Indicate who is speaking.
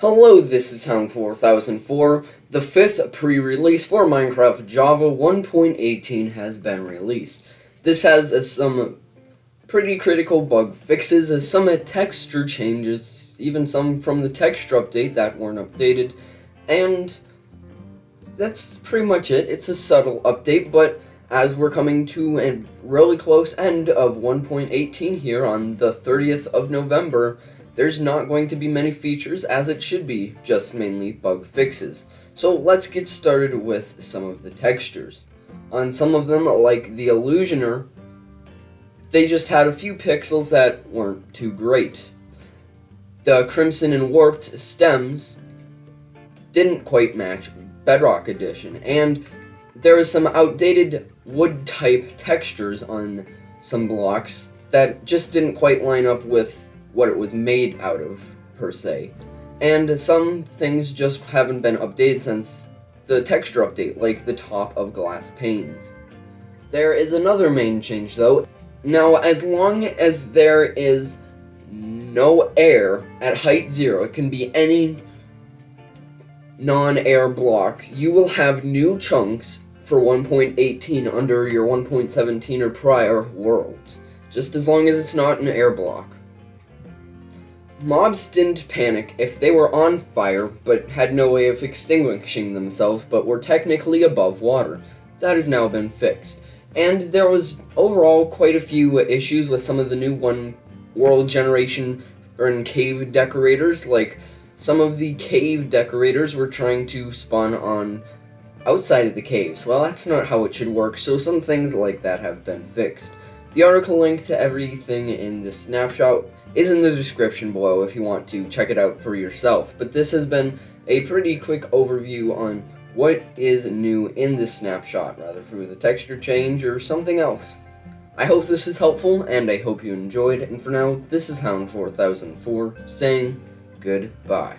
Speaker 1: Hello, this is Hound 4004. The fifth pre-release for Minecraft Java 1.18 has been released. This has some pretty critical bug fixes, some texture changes, even some from the texture update that weren't updated, and that's pretty much it. It's a subtle update, but as we're coming to a really close end of 1.18 here on the 30th of November, there's not going to be many features, as it should be, just mainly bug fixes. So let's get started with some of the textures. On some of them, like the Illusioner, they just had a few pixels that weren't too great. The Crimson and Warped stems didn't quite match Bedrock Edition, and there was some outdated wood-type textures on some blocks that just didn't quite line up with what it was made out of, per se. And some things just haven't been updated since the texture update, like the top of glass panes. There is another main change, though. Now, as long as there is no air at height 0, it can be any non-air block, you will have new chunks for 1.18 under your 1.17 or prior worlds, just as long as it's not an air block. Mobs didn't panic if they were on fire, but had no way of extinguishing themselves, but were technically above water. That has now been fixed. And there was overall quite a few issues with some of the new world generation and cave decorators, like some of the cave decorators were trying to spawn on outside of the caves. Well, that's not how it should work, so some things like that have been fixed. The article link to everything in this snapshot is in the description below if you want to check it out for yourself. But this has been a pretty quick overview on what is new in this snapshot, rather if it was a texture change or something else. I hope this is helpful, and I hope you enjoyed, and for now, this is Hound 4004 saying goodbye.